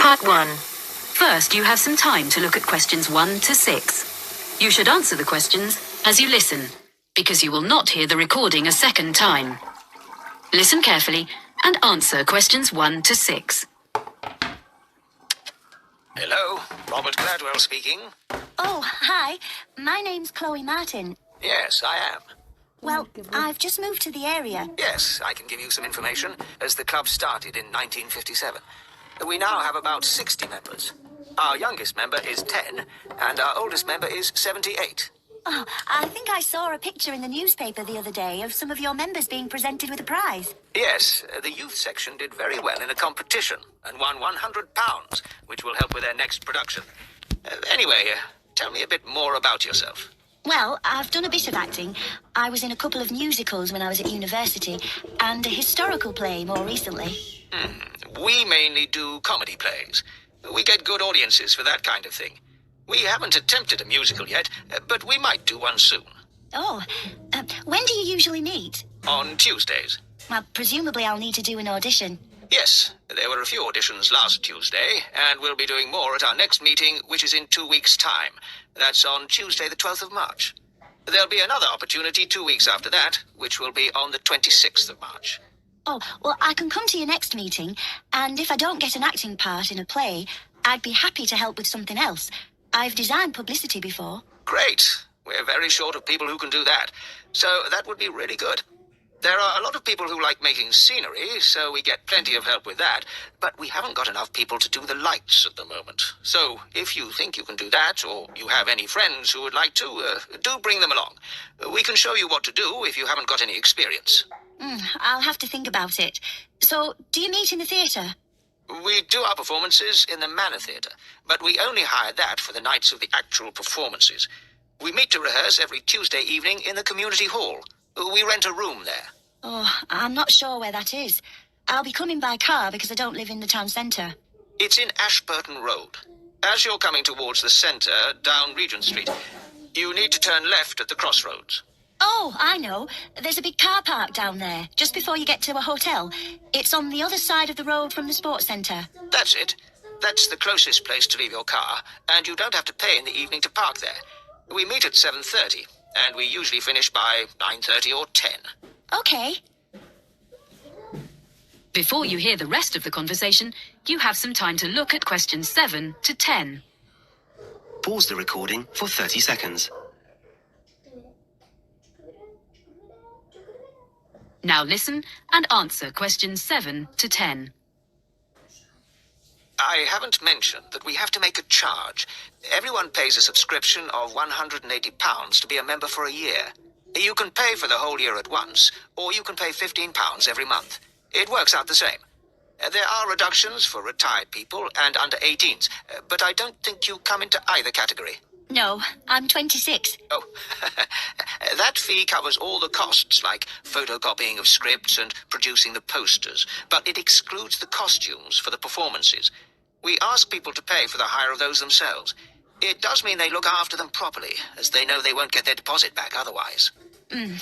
Part 1. First, you have some time to look at questions 1 to 6. You should answer the questions as you listen, because you will not hear the recording a second time. Listen carefully and answer questions 1 to 6. Hello, Robert Gladwell speaking. Oh, hi. My name's Chloe Martin. Yes, I am. Well, I've just moved to the area. Yes, I can give you some information, as the club started in 1957. We now have about 60 members. Our youngest member is 10, and our oldest member is 78. Oh, I think I saw a picture in the newspaper the other day of some of your members being presented with a prize. Yes, the youth section did very well in a competition and won £100, which will help with their next production. Anyway, tell me a bit more about yourself. Well, I've done a bit of acting. I was in a couple of musicals when I was at university, and a historical play more recently. We mainly do comedy plays. We get good audiences for that kind of thing. We haven't attempted a musical yet, but we might do one soon. Oh, when do you usually meet? On Tuesdays. Well, presumably I'll need to do an audition. Yes, there were a few auditions last Tuesday, and we'll be doing more at our next meeting, which is in 2 weeks' time. That's on Tuesday, the 12th of March. There'll be another opportunity 2 weeks after that, which will be on the 26th of March. Oh, well, I can come to your next meeting, and if I don't get an acting part in a play, I'd be happy to help with something else. I've designed publicity before. Great. We're very short of people who can do that, so that would be really good. There are a lot of people who like making scenery, so we get plenty of help with that, but we haven't got enough people to do the lights at the moment. So if you think you can do that, or you have any friends who would like to, do bring them along. We can show you what to do if you haven't got any experience. I'll have to think about it. So, do you meet in the theatre? We do our performances in the Manor Theatre, but we only hire that for the nights of the actual performances. We meet to rehearse every Tuesday evening in the community hall. We rent a room there. Oh, I'm not sure where that is. I'll be coming by car because I don't live in the town centre. It's in Ashburton Road. As you're coming towards the centre, down Regent Street, you need to turn left at the crossroads. Oh, I know. There's a big car park down there, just before you get to a hotel. It's on the other side of the road from the sports centre. That's it. That's the closest place to leave your car, and you don't have to pay in the evening to park there. We meet at 7:30, and we usually finish by 9:30 or 10. Okay. Before you hear the rest of the conversation, you have some time to look at questions 7 to 10. Pause the recording for 30 seconds. Now listen and answer questions 7 to 10. I haven't mentioned that we have to make a charge. Everyone pays a subscription of £180 to be a member for a year. You can pay for the whole year at once, or you can pay £15 every month. It works out the same. There are reductions for retired people and under 18s, but I don't think you come into either category. No, I'm 26. Oh, that fee covers all the costs, like photocopying of scripts and producing the posters, but it excludes the costumes for the performances. We ask people to pay for the hire of those themselves. It does mean they look after them properly, as they know they won't get their deposit back otherwise. Can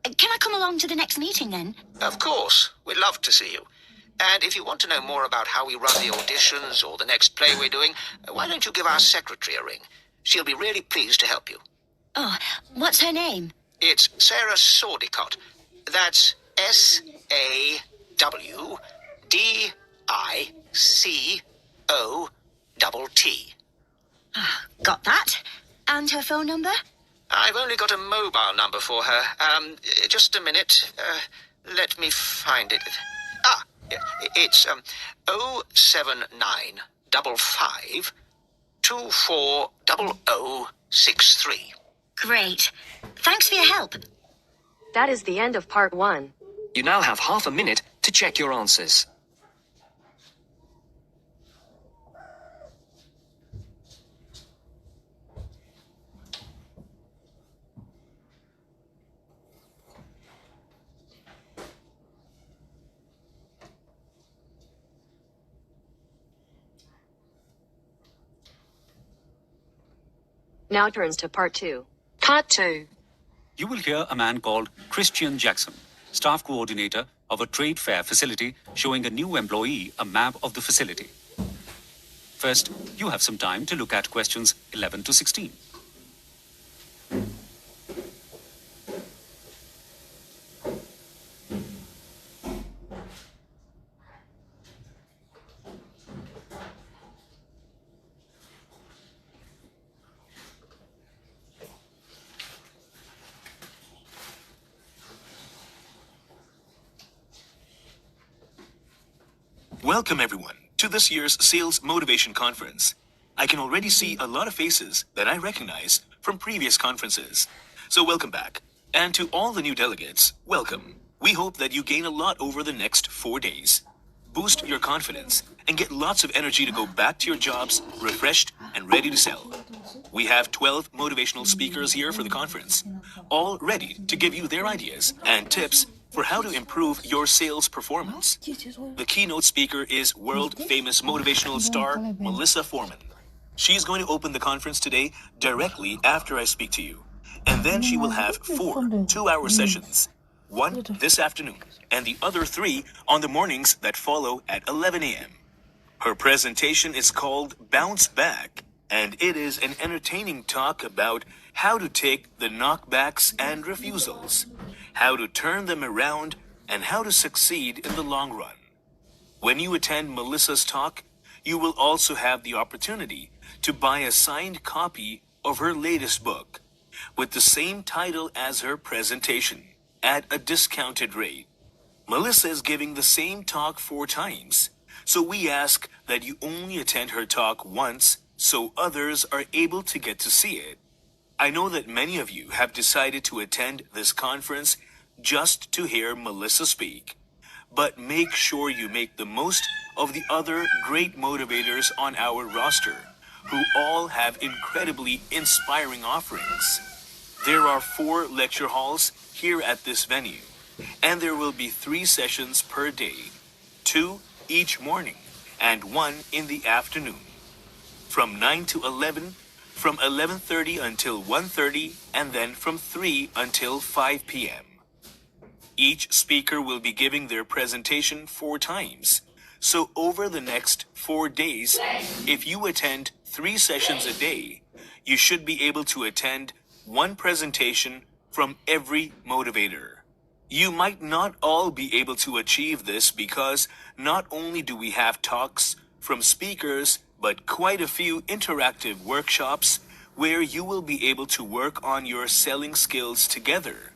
I come along to the next meeting then? Of course. We'd love to see you. And if you want to know more about how we run the auditions or the next play we're doing, why don't you give our secretary a ring? She'll be really pleased to help you. Oh, what's her name? It's Sarah Sordicott. That's SAWDICOTT. Got that. And her phone number? I've only got a mobile number for her. Just a minute. Let me find it. It's 07955 240063. Great. Thanks for your help. That is the end of part 1. You now have half a minute to check your answers. Now turns to part 2. Part 2. You will hear a man called Christian Jackson, staff coordinator of a trade fair facility, showing a new employee a map of the facility. First, you have some time to look at questions 11 to 16. Welcome everyone to this year's Sales Motivation Conference. I can already see a lot of faces that I recognize from previous conferences. So welcome back. And to all the new delegates, welcome. We hope that you gain a lot over the next 4 days. Boost your confidence and get lots of energy to go back to your jobs refreshed and ready to sell. We have 12 motivational speakers here for the conference, all ready to give you their ideas and tips for how to improve your sales performance. The keynote speaker is world-famous motivational star Melissa Foreman. She's going to open the conference today directly after I speak to you. And then she will have 4 two-hour sessions, one this afternoon and the other 3 on the mornings that follow at 11 a.m. Her presentation is called Bounce Back, and it is an entertaining talk about how to take the knockbacks and refusals, how to turn them around, and how to succeed in the long run. When you attend Melissa's talk, you will also have the opportunity to buy a signed copy of her latest book with the same title as her presentation at a discounted rate. Melissa is giving the same talk 4 times, so we ask that you only attend her talk once so others are able to get to see it. I know that many of you have decided to attend this conference just to hear Melissa speak, but make sure you make the most of the other great motivators on our roster, who all have incredibly inspiring offerings. There are 4 lecture halls here at this venue, and there will be 3 sessions per day, 2 each morning and 1 in the afternoon, from 9 to 11, from 11:30 until 1:30, and then from 3 until 5 p.m. Each speaker will be giving their presentation 4 times. So over the next 4 days, if you attend 3 sessions a day, you should be able to attend 1 presentation from every motivator. You might not all be able to achieve this because not only do we have talks from speakers, but quite a few interactive workshops where you will be able to work on your selling skills together.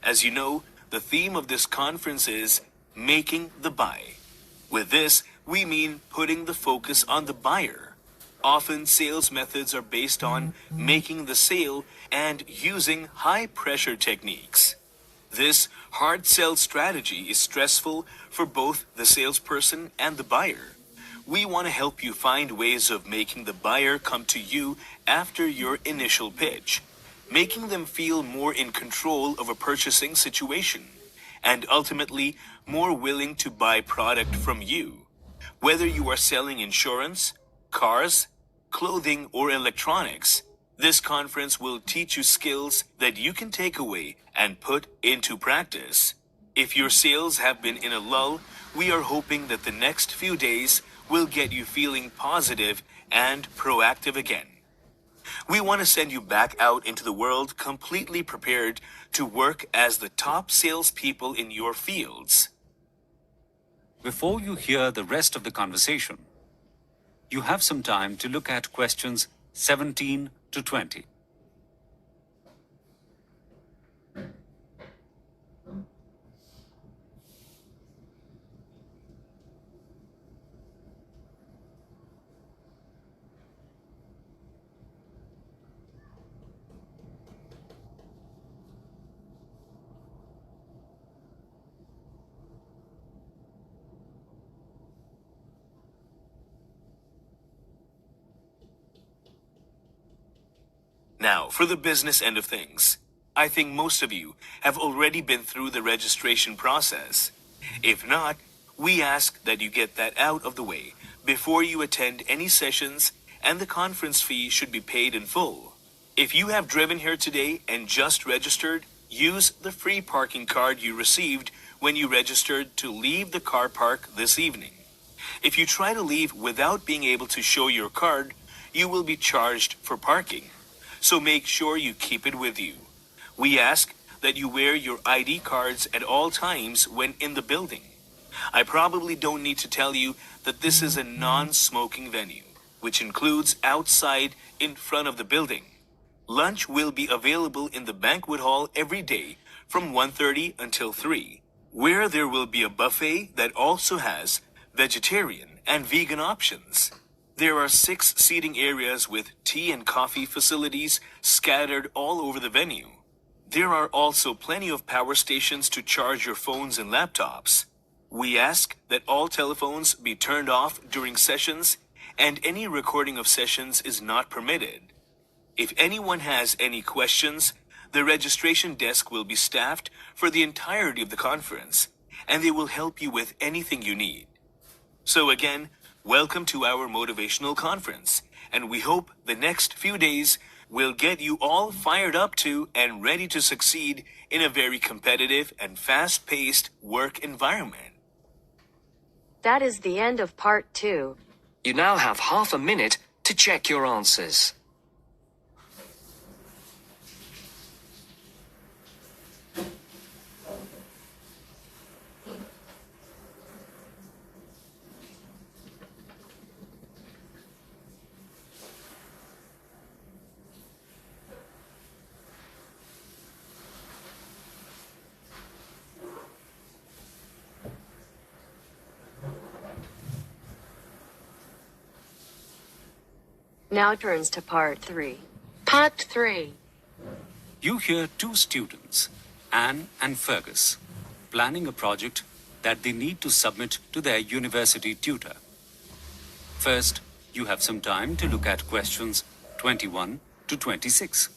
As you know, the theme of this conference is making the buy. With this, we mean putting the focus on the buyer. Often, sales methods are based on making the sale and using high-pressure techniques. This hard sell strategy is stressful for both the salesperson and the buyer. We want to help you find ways of making the buyer come to you after your initial pitch, making them feel more in control of a purchasing situation, and ultimately more willing to buy product from you. Whether you are selling insurance, cars, clothing, or electronics, this conference will teach you skills that you can take away and put into practice. If your sales have been in a lull, we are hoping that the next few days will get you feeling positive and proactive again. We want to send you back out into the world completely prepared to work as the top salespeople in your fields. Before you hear the rest of the conversation, you have some time to look at questions 17 to 20. Now, for the business end of things. I think most of you have already been through the registration process. If not, we ask that you get that out of the way before you attend any sessions, and the conference fee should be paid in full. If you have driven here today and just registered, use the free parking card you received when you registered to leave the car park this evening. If you try to leave without being able to show your card, you will be charged for parking. So make sure you keep it with you. We ask that you wear your ID cards at all times when in the building. I probably don't need to tell you that this is a non-smoking venue, which includes outside in front of the building. Lunch will be available in the banquet hall every day from 1:30 until 3, where there will be a buffet that also has vegetarian and vegan options. There are 6 seating areas with tea and coffee facilities scattered all over the venue. There are also plenty of power stations to charge your phones and laptops. We ask that all telephones be turned off during sessions, and any recording of sessions is not permitted. If anyone has any questions, the registration desk will be staffed for the entirety of the conference, and they will help you with anything you need. So again, welcome to our motivational conference, and we hope the next few days will get you all fired up to and ready to succeed in a very competitive and fast-paced work environment. That is the end of part 2. You now have half a minute to check your answers. Now turns to part 3. Part 3. You hear two students, Anne and Fergus, planning a project that they need to submit to their university tutor. First, you have some time to look at questions 21 to 26.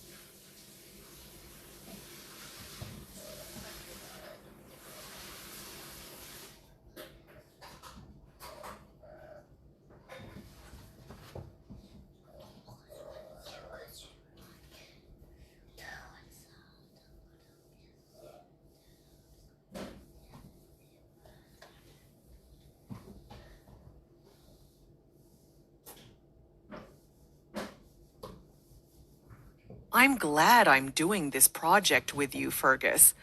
I'm glad I'm doing this project with you, Fergus.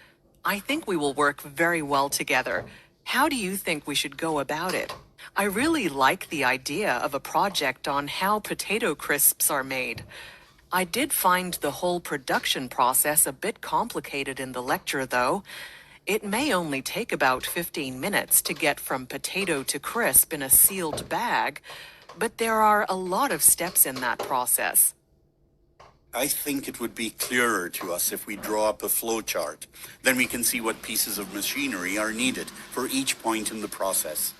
I think we will work very well together. How do you think we should go about it? I really like the idea of a project on how potato crisps are made. I did find the whole production process a bit complicated in the lecture, though. It may only take about 15 minutes to get from potato to crisp in a sealed bag, but there are a lot of steps in that process. I think it would be clearer to us if we draw up a flow chart. Then we can see what pieces of machinery are needed for each point in the process.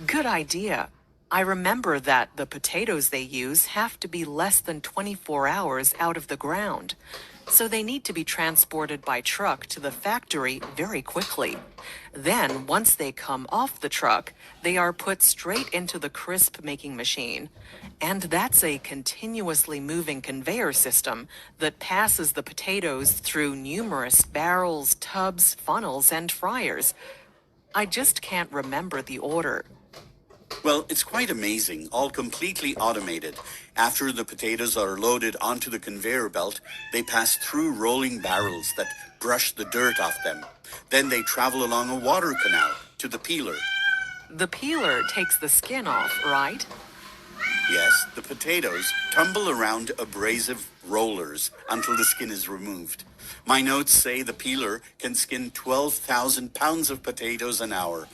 Good idea. I remember that the potatoes they use have to be less than 24 hours out of the ground, so they need to be transported by truck to the factory very quickly. Then, once they come off the truck, they are put straight into the crisp making machine. And that's a continuously moving conveyor system that passes the potatoes through numerous barrels, tubs, funnels, and fryers. I just can't remember the order. Well, it's quite amazing, all completely automated. After the potatoes are loaded onto the conveyor belt, they pass through rolling barrels that brush the dirt off them. Then they travel along a water canal to the peeler. The peeler takes the skin off, right? Yes, the potatoes tumble around abrasive rollers until the skin is removed. My notes say the peeler can skin 12,000 pounds of potatoes an hour.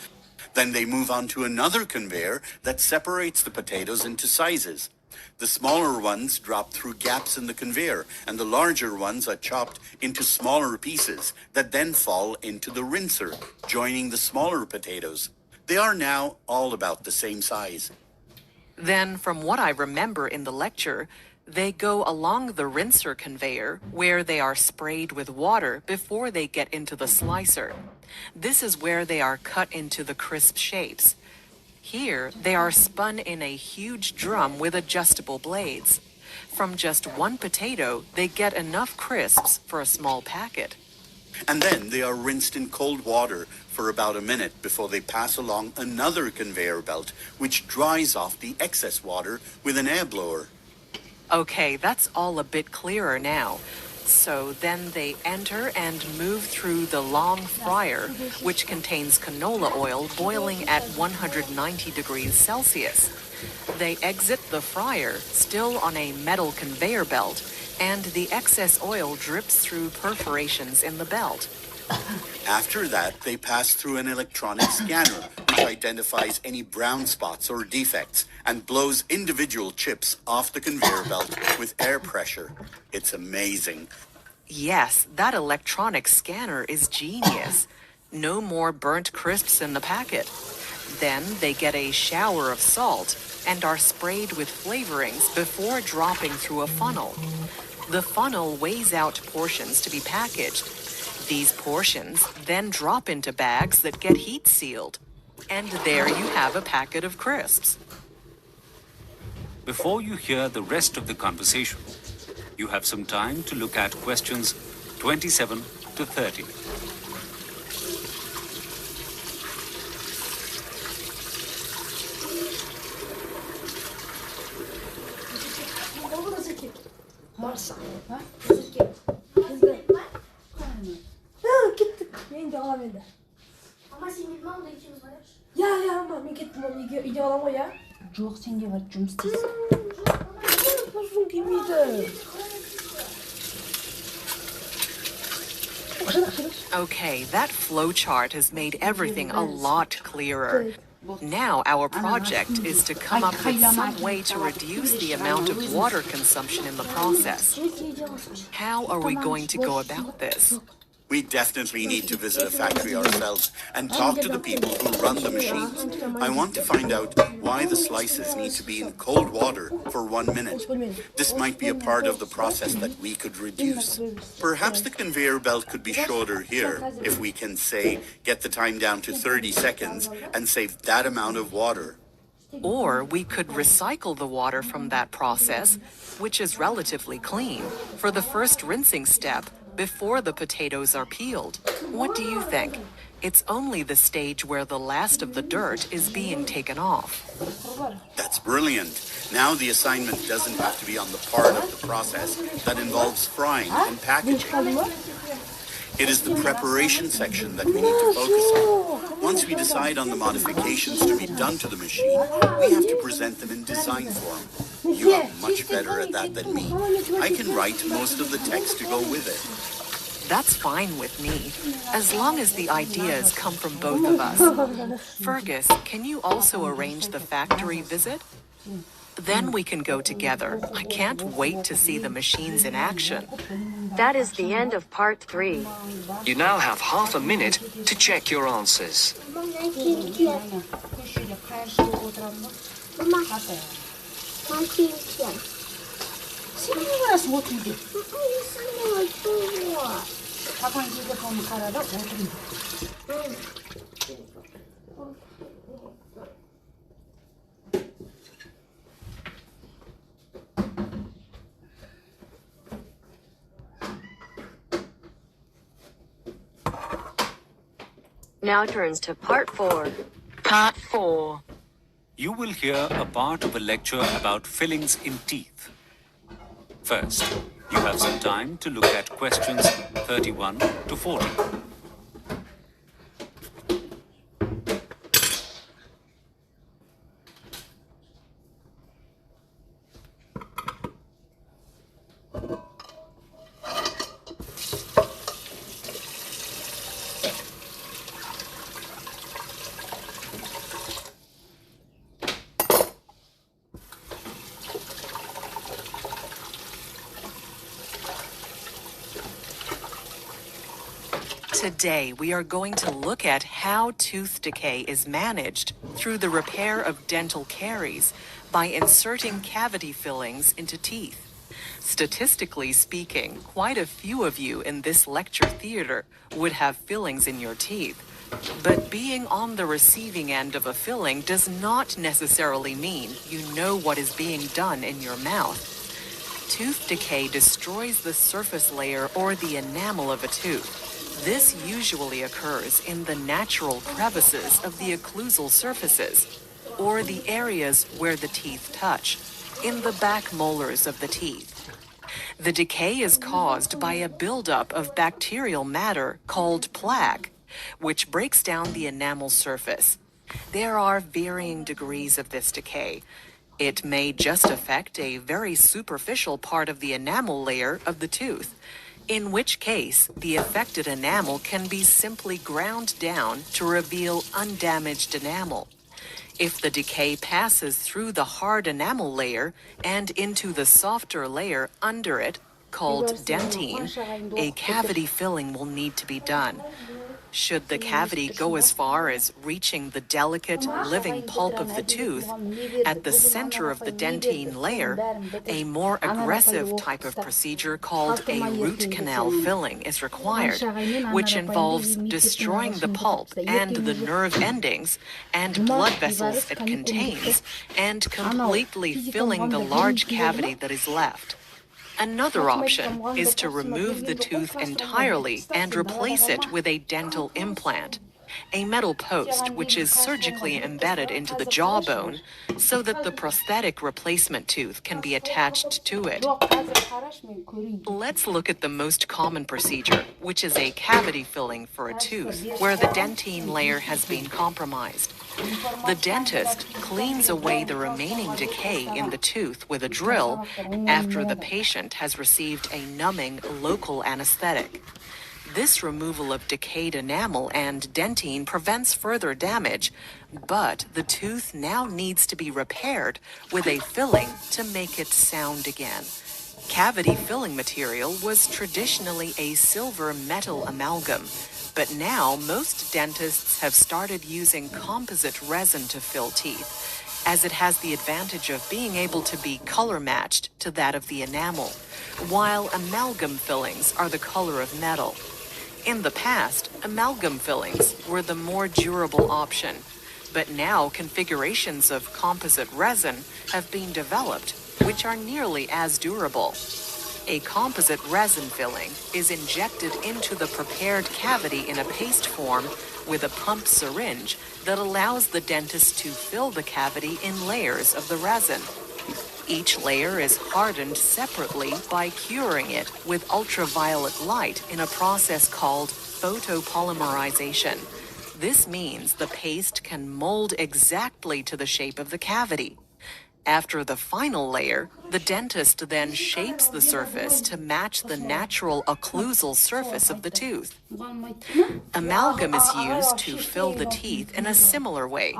Then they move on to another conveyor that separates the potatoes into sizes. The smaller ones drop through gaps in the conveyor, and the larger ones are chopped into smaller pieces that then fall into the rinser, joining the smaller potatoes. They are now all about the same size. Then, from what I remember in the lecture, they go along the rinser conveyor where they are sprayed with water before they get into the slicer. This is where they are cut into the crisp shapes. Here, they are spun in a huge drum with adjustable blades. From just one potato, they get enough crisps for a small packet. And then they are rinsed in cold water for about a minute before they pass along another conveyor belt, which dries off the excess water with an air blower. Okay, that's all a bit clearer now. So then they enter and move through the long fryer, which contains canola oil boiling at 190 degrees Celsius. They exit the fryer, still on a metal conveyor belt, and the excess oil drips through perforations in the belt. After that, they pass through an electronic scanner, which identifies any brown spots or defects and blows individual chips off the conveyor belt with air pressure. It's amazing. Yes, that electronic scanner is genius. No more burnt crisps in the packet. Then they get a shower of salt and are sprayed with flavorings before dropping through a funnel. The funnel weighs out portions to be packaged. These portions then drop into bags that get heat sealed. And there you have a packet of crisps. Before you hear the rest of the conversation, you have some time to look at questions 27 to 30. devam eder. Ama sen gitme oldu ikimiz var. Ya ama ben gittim onu iyi alamam ya. Жоқ, сенде бар жұмыс істейсің. Uzun gibiydi. Okay, that flowchart has made everything a lot clearer. Now our project is to come up with some way to reduce the amount of water consumption in the process. How are we going to go about this? We definitely need to visit a factory ourselves and talk to the people who run the machines. I want to find out why the slices need to be in cold water for 1 minute. This might be a part of the process that we could reduce. Perhaps the conveyor belt could be shorter here if we can, say, get the time down to 30 seconds and save that amount of water. Or we could recycle the water from that process, which is relatively clean, for the first rinsing step before the potatoes are peeled. What do you think? It's only the stage where the last of the dirt is being taken off. That's brilliant. Now the assignment doesn't have to be on the part of the process that involves frying and packaging. It is the preparation section that we need to focus on. Once we decide on the modifications to be done to the machine, we have to present them in design form. You are much better at that than me. I can write most of the text to go with it. That's fine with me, as long as the ideas come from both of us. Fergus, can you also arrange the factory visit? Then we can go together. I can't wait to see the machines in action. That is the end of part 3. You now have half a minute to check your answers. Now turns to part 4. Part 4. You will hear a part of a lecture about fillings in teeth. First, you have some time to look at questions 31 to 40. Today, we are going to look at how tooth decay is managed through the repair of dental caries by inserting cavity fillings into teeth. Statistically speaking, quite a few of you in this lecture theater would have fillings in your teeth. But being on the receiving end of a filling does not necessarily mean you know what is being done in your mouth. Tooth decay destroys the surface layer or the enamel of a tooth. This usually occurs in the natural crevices of the occlusal surfaces, or the areas where the teeth touch, in the back molars of the teeth. The decay is caused by a buildup of bacterial matter called plaque, which breaks down the enamel surface. There are varying degrees of this decay. It may just affect a very superficial part of the enamel layer of the tooth, in which case the affected enamel can be simply ground down to reveal undamaged enamel. If the decay passes through the hard enamel layer and into the softer layer under it, called dentine, a cavity filling will need to be done. Should the cavity go as far as reaching the delicate, living pulp of the tooth, at the center of the dentine layer, a more aggressive type of procedure called a root canal filling is required, which involves destroying the pulp and the nerve endings and blood vessels it contains, and completely filling the large cavity that is left. Another option is to remove the tooth entirely and replace it with a dental implant, a metal post which is surgically embedded into the jawbone so that the prosthetic replacement tooth can be attached to it. Let's look at the most common procedure, which is a cavity filling for a tooth where the dentine layer has been compromised. The dentist cleans away the remaining decay in the tooth with a drill after the patient has received a numbing local anesthetic. This removal of decayed enamel and dentine prevents further damage, but the tooth now needs to be repaired with a filling to make it sound again. Cavity filling material was traditionally a silver metal amalgam, but now most dentists have started using composite resin to fill teeth, as it has the advantage of being able to be color matched to that of the enamel, while amalgam fillings are the color of metal. In the past, amalgam fillings were the more durable option, but now configurations of composite resin have been developed, which are nearly as durable. A composite resin filling is injected into the prepared cavity in a paste form with a pump syringe that allows the dentist to fill the cavity in layers of the resin. Each layer is hardened separately by curing it with ultraviolet light in a process called photopolymerization. This means the paste can mold exactly to the shape of the cavity. After the final layer, the dentist then shapes the surface to match the natural occlusal surface of the tooth. Amalgam is used to fill the teeth in a similar way.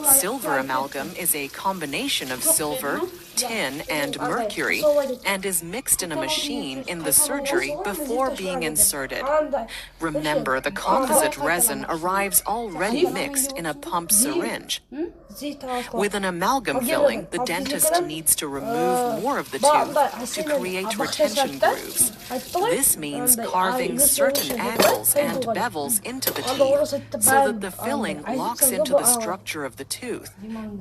Silver amalgam is a combination of silver, tin, and mercury, and is mixed in a machine in the surgery before being inserted. Remember, the composite resin arrives already mixed in a pump syringe. With an amalgam filling, the dentist needs to remove more of the tooth to create retention grooves. This means carving certain angles and bevels into the teeth so that the filling locks into the structure of the tooth,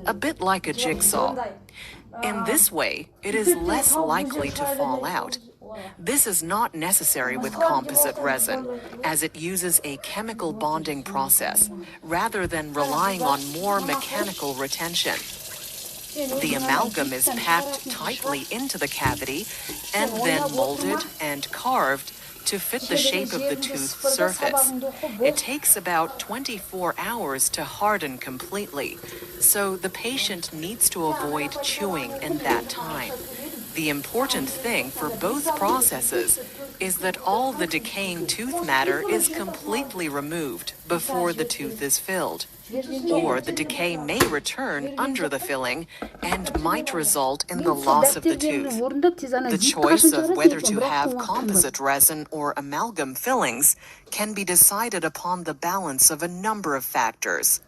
a bit like a jigsaw. In this way, it is less likely to fall out. This is not necessary with composite resin, as it uses a chemical bonding process, rather than relying on more mechanical retention. The amalgam is packed tightly into the cavity and then molded and carved to fit the shape of the tooth surface. It takes about 24 hours to harden completely, so the patient needs to avoid chewing in that time. The important thing for both processes is that all the decaying tooth matter is completely removed before the tooth is filled, or the decay may return under the filling and might result in the loss of the tooth. The choice of whether to have composite resin or amalgam fillings can be decided upon the balance of a number of factors.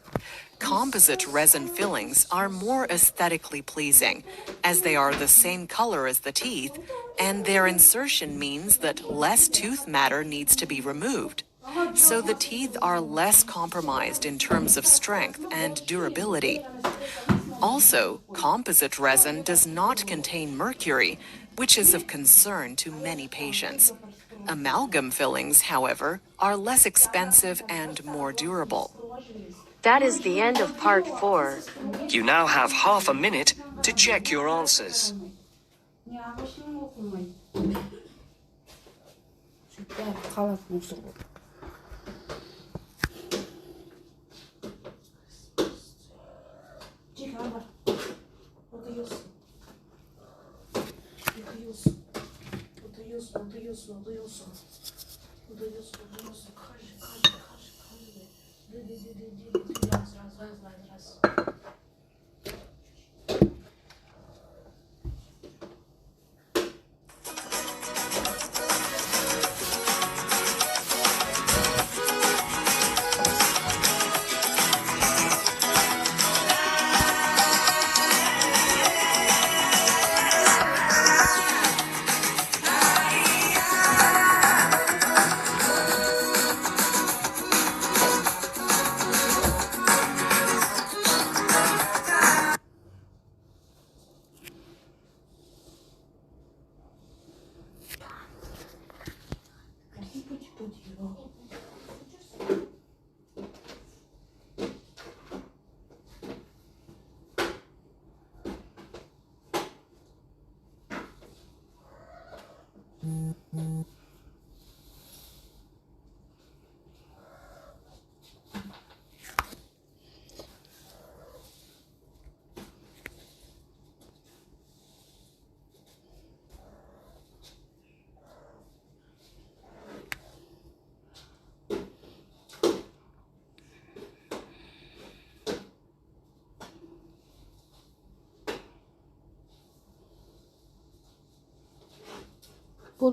Composite resin fillings are more aesthetically pleasing, as they are the same color as the teeth, and their insertion means that less tooth matter needs to be removed. So the teeth are less compromised in terms of strength and durability. Also, composite resin does not contain mercury, which is of concern to many patients. Amalgam fillings, however, are less expensive and more durable. That is the end of part 4. You now have half a minute to check your answers.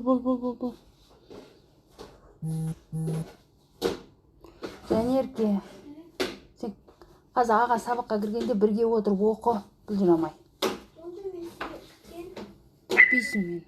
Бол. Жанерке, сен қазір аға сабаққа кіргенде бірге отырып оқы, бұлжырамай. Күтпейсің мен.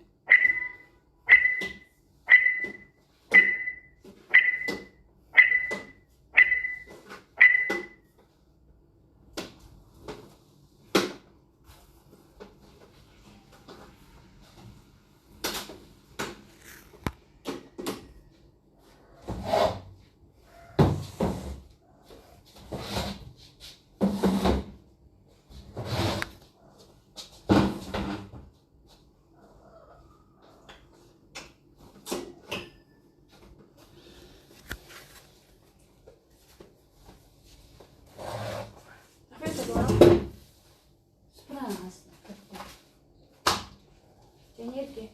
Жанерке,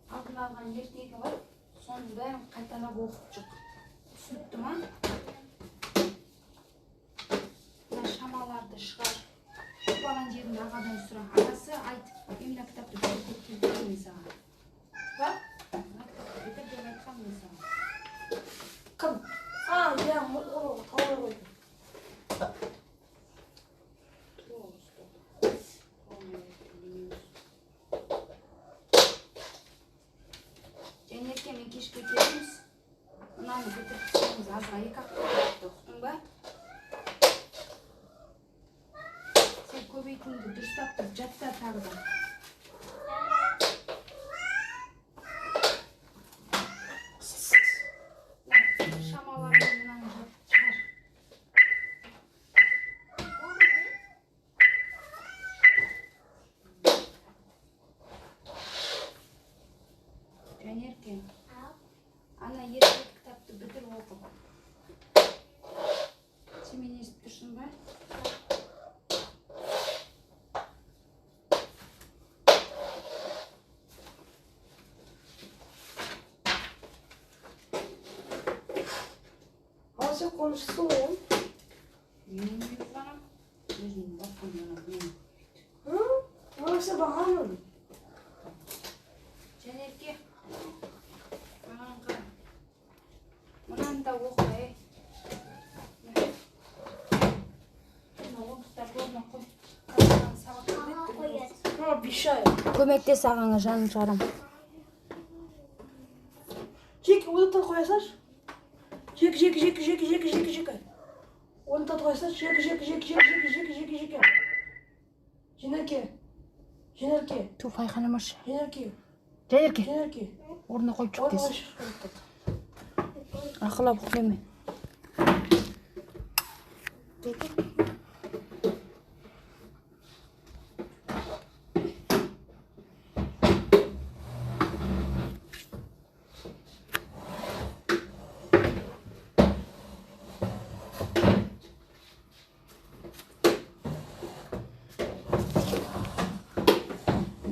алдын алған ертегі бар, соның бәрін қайталап оқып шық. Түсінікті ма? Мына шамаларды шығар. Оқпаған жерінде ағадан сұра. Ағасы айтып, именно кітапты бітіріп келтірген мен саған. Бар? Мына кітапты бітір деп айтқан мен саған. Кім? Иә, оны талай қойдым. Жанерке, мен кешке келеміз. Мынаны бітіріп түсеміз. Азға 2 апта ұқтың ба? Сен көбейтінді дұрыстап тұрып жатта тағы да. Шамалармен мынаны шығар. Жанерке, ана ертегі кітапты бітір оқып. Сен мені естіп тұрсың ба? Ал сен konuşsun oğlum. Benim büyük bana. Gözüm bakın bana benim. Hı? Orası bakalım. Жанерке, маған қара. Мынаны да оқы, Көмекте сағаңа жанын шығарам. Жеке, одан қоясаш? Жеке. Одан қоясаш? Жеке. Жанерке. Ту файханамаш. Жанерке. Жайерке. Орнына қойып шық тез. Ақылап ұқпеме.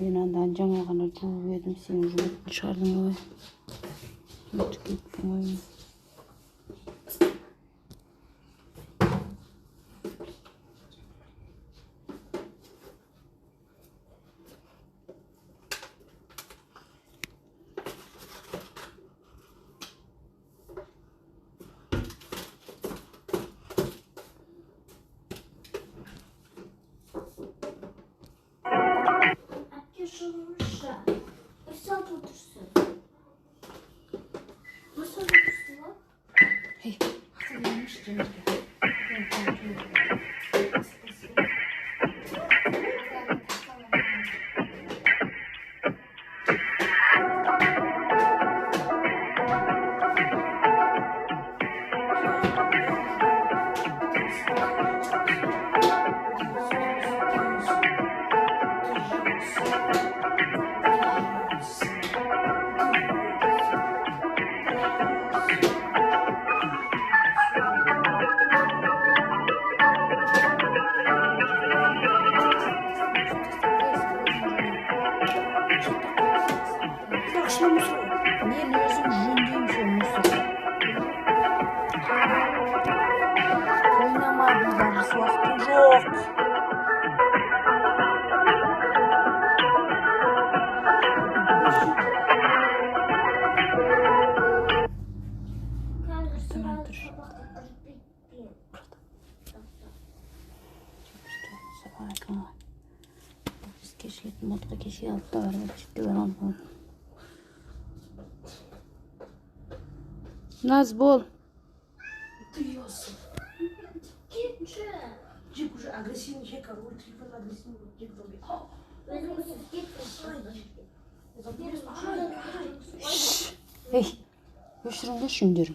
Мен андан жаңа ғана жуып едім, сен жуып шығардың ғой. Ұмытып кеттің ғой. Hey, hatırlamış Cemil'e. Men özüm jündeyim şu musu. Oynamadım barış vakti yok. Biz keşke modda keşke altta var. Ciddi var almadım. Naz bol. Дается. Джик уже агрессивный, я король, телефон агрессивный, джик вроде. Ey, götürün de şunları.